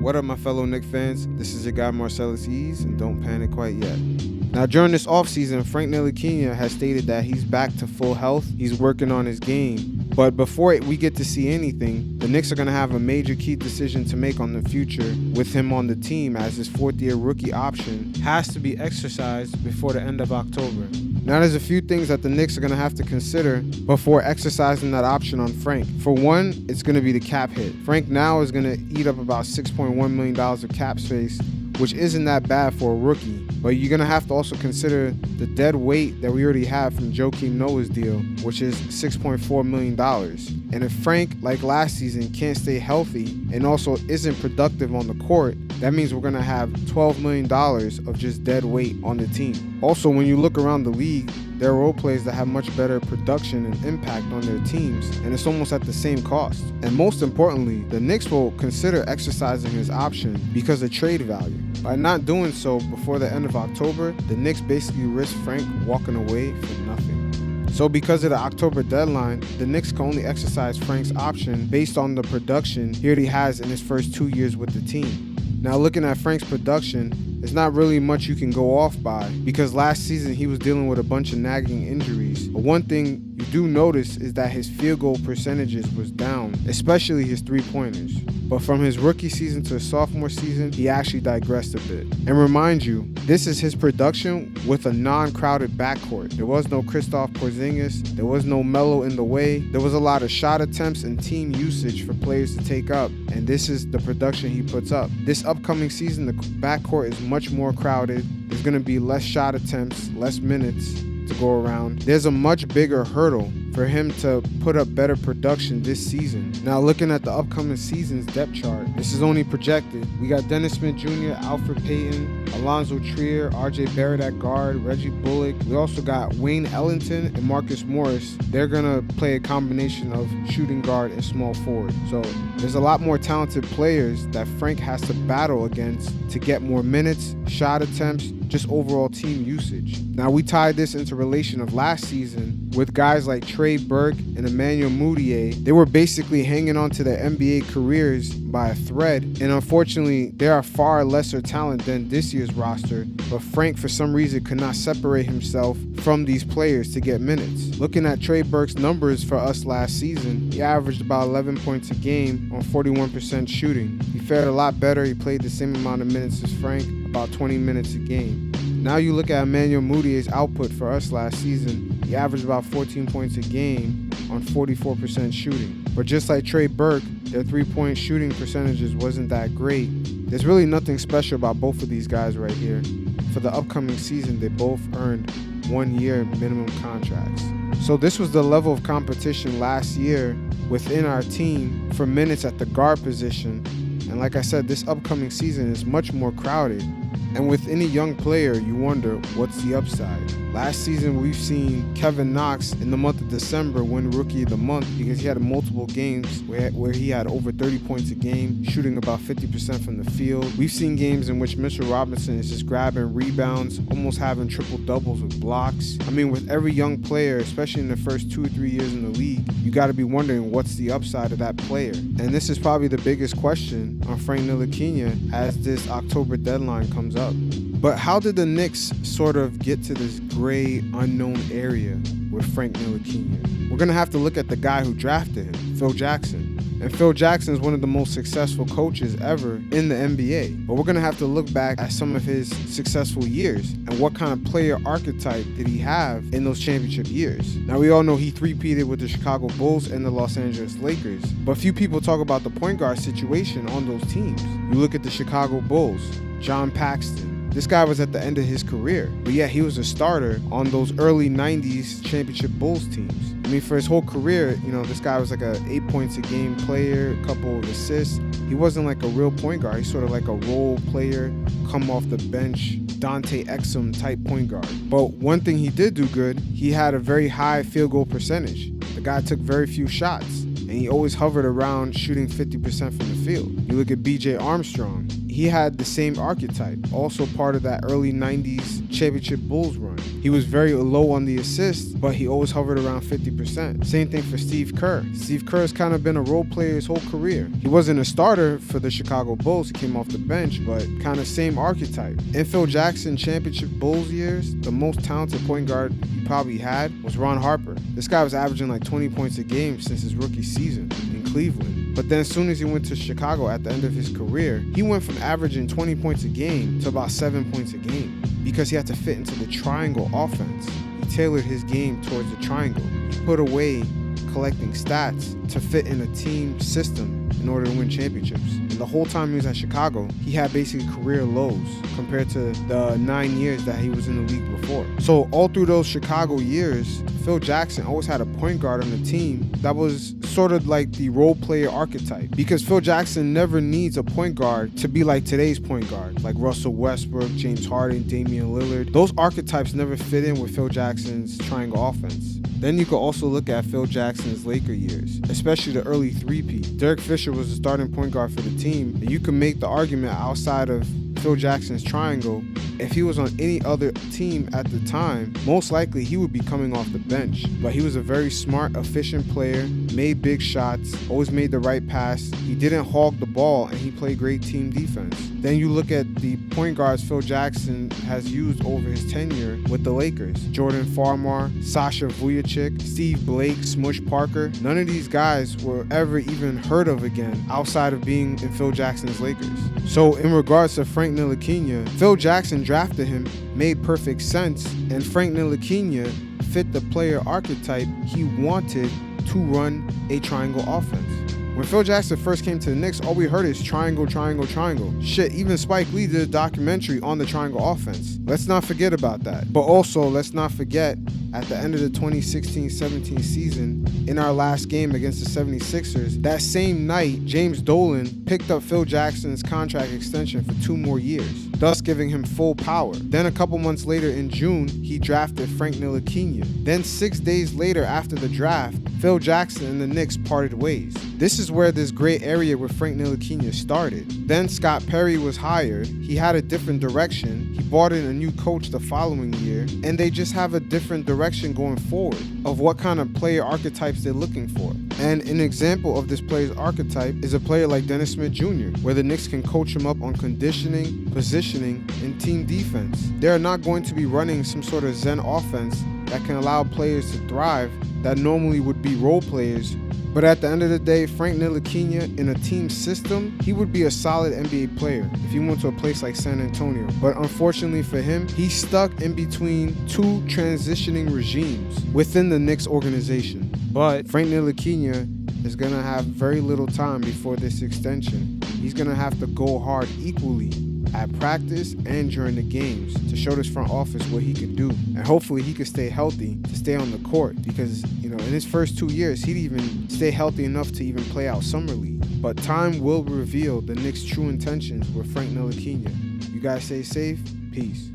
What up, my fellow Knicks fans? This is your guy Marcellus Ease, and don't panic quite yet. Now, during this offseason, Frank Ntilikina has stated that he's back to full health. He's working on his game. But before we get to see anything, the Knicks are going to have a major key decision to make on the future with him on the team, as his fourth-year rookie option has to be exercised before the end of October. Now, there's a few things that the Knicks are going to have to consider before exercising that option on Frank. For one, it's going to be the cap hit. Frank now is going to eat up about $6.1 million of cap space, which isn't that bad for a rookie. But you're going to have to also consider the dead weight that we already have from Joakim Noah's deal, which is $6.4 million. And if Frank, like last season, can't stay healthy and also isn't productive on the court, that means we're going to have $12 million of just dead weight on the team. Also, when you look around the league, there are role players that have much better production and impact on their teams, and it's almost at the same cost. And most importantly, the Knicks will consider exercising his option because of trade value. By not doing so before the end of October, the Knicks basically risk Frank walking away for nothing. So because of the October deadline, the Knicks can only exercise Frank's option based on the production he already has in his first 2 years with the team. Now, looking at Frank's production, there's not really much you can go off by because last season he was dealing with a bunch of nagging injuries. But one thing you do notice is that his field goal percentages was down, especially his three-pointers. But from his rookie season to his sophomore season, he actually digressed a bit. And remind you, this is his production with a non-crowded backcourt. There was no Kristaps Porzingis, there was no Melo in the way, there was a lot of shot attempts and team usage for players to take up, and this is the production he puts up. This upcoming season, the backcourt is much more crowded. There's going to be less shot attempts, less minutes to go around. There's a much bigger hurdle for him to put up better production this season. Now, looking at the upcoming season's depth chart, this is only projected. We got Dennis Smith Jr., Alfred Payton, Alonzo Trier, RJ Barrett at guard, Reggie Bullock. We also got Wayne Ellington and Marcus Morris. They're gonna play a combination of shooting guard and small forward. So there's a lot more talented players that Frank has to battle against to get more minutes, shot attempts, just overall team usage. Now, we tied this into relation of last season with guys like Trey Burke and Emmanuel Mudiay. They were basically hanging on to their NBA careers by a thread, and unfortunately, they are far lesser talent than this year's roster, but Frank, for some reason, could not separate himself from these players to get minutes. Looking at Trey Burke's numbers for us last season, he averaged about 11 points a game on 41% shooting. He fared a lot better. He played the same amount of minutes as Frank, about 20 minutes a game. Now you look at Emmanuel Mudiay's output for us last season, he averaged about 14 points a game on 44% shooting. But just like Trey Burke, their three-point shooting percentages wasn't that great. There's really nothing special about both of these guys right here. For the upcoming season, they both earned 1-year minimum contracts. So this was the level of competition last year within our team for minutes at the guard position. And like I said, this upcoming season is much more crowded. And with any young player, you wonder, what's the upside? Last season, we've seen Kevin Knox in the month of December win Rookie of the Month because he had multiple games where he had over 30 points a game, shooting about 50% from the field. We've seen games in which Mitchell Robinson is just grabbing rebounds, almost having triple-doubles with blocks. I mean, with every young player, especially in the first 2 or 3 years in the league, you got to be wondering what's the upside of that player. And this is probably the biggest question on Frank Ntilikina as this October deadline comes up. But how did the Knicks sort of get to this gray, unknown area with Frank Ntilikina? We're going to have to look at the guy who drafted him, Phil Jackson. And Phil Jackson is one of the most successful coaches ever in the NBA. But we're going to have to look back at some of his successful years and what kind of player archetype did he have in those championship years. Now, we all know he three-peated with the Chicago Bulls and the Los Angeles Lakers. But few people talk about the point guard situation on those teams. You look at the Chicago Bulls, John Paxson. This guy was at the end of his career, but yet he was a starter on those early 90s championship Bulls teams. I mean, for his whole career, this guy was like a 8 points a game player, a couple of assists. He wasn't like a real point guard. He's sort of like a role player, come off the bench, Dante Exum type point guard. But one thing he did do good, he had a very high field goal percentage. The guy took very few shots, and he always hovered around shooting 50% from the field. You look at B.J. Armstrong. He had the same archetype, also part of that early 90s championship Bulls run. He He was very low on the assists, but he always hovered around 50%. Same thing for Steve Kerr. Steve Kerr has kind of been a role player his whole career. He wasn't a starter for the Chicago Bulls. He came off the bench, but kind of same archetype. In Phil Jackson championship Bulls years, the most talented point guard he probably had was Ron Harper. This guy was averaging like 20 points a game since his rookie season in Cleveland. But then as soon as he went to Chicago at the end of his career, he went from averaging 20 points a game to about 7 points a game because he had to fit into the triangle offense. He tailored his game towards the triangle. He put away collecting stats to fit in a team system in order to win championships. And the whole time he was at Chicago, he had basically career lows compared to the 9 years that he was in the league before. So all through those Chicago years, Phil Jackson always had a point guard on the team that was sort of like the role player archetype, because Phil Jackson never needs a point guard to be like today's point guard, like Russell Westbrook, James Harden, Damian Lillard. Those archetypes never fit in with Phil Jackson's triangle offense. Then you could also look at Phil Jackson's Laker years, especially the early three-peat. Derek Fisher was the starting point guard for the team, and you can make the argument outside of Phil Jackson's triangle, if he was on any other team at the time, most likely he would be coming off the bench. But he was a very smart, efficient player, made big shots, always made the right pass. He didn't hog the ball, and he played great team defense. Then you look at the point guards Phil Jackson has used over his tenure with the Lakers. Jordan Farmar, Sasha Vujacic, Steve Blake, Smush Parker. None of these guys were ever even heard of again outside of being in Phil Jackson's Lakers. So in regards to Frank Ntilikina, Phil Jackson drafted him, made perfect sense, and Frank Ntilikina fit the player archetype he wanted to run a triangle offense. When Phil Jackson first came to the Knicks, all we heard is triangle, triangle, triangle. Shit, even Spike Lee did a documentary on the triangle offense. Let's not forget about that. But also, let's not forget, at the end of the 2016-17 season, in our last game against the 76ers, that same night, James Dolan picked up Phil Jackson's contract extension for 2 more years, thus giving him full power. Then a couple months later in June, he drafted Frank Ntilikina. Then 6 days later after the draft, Phil Jackson and the Knicks parted ways. This is where this gray area with Frank Ntilikina started. Then Scott Perry was hired. He had a different direction. He brought in a new coach the following year, and they just have a different direction going forward of what kind of player archetypes they're looking for. And an example of this player's archetype is a player like Dennis Smith Jr., where the Knicks can coach him up on conditioning, positioning, and team defense. They're not going to be running some sort of Zen offense that can allow players to thrive that normally would be role players. But at the end of the day, Frank Ntilikina, in a team system, he would be a solid NBA player if he went to a place like San Antonio. But unfortunately for him, he's stuck in between 2 transitioning regimes within the Knicks organization. But Frank Ntilikina is going to have very little time before this extension. He's going to have to go hard equally at practice and during the games to show this front office what he could do. And hopefully he could stay healthy to stay on the court, because, in his first 2 years, he didn't even stay healthy enough to even play out Summer League. But time will reveal the Knicks' true intentions with Frank Ntilikina. You guys stay safe. Peace.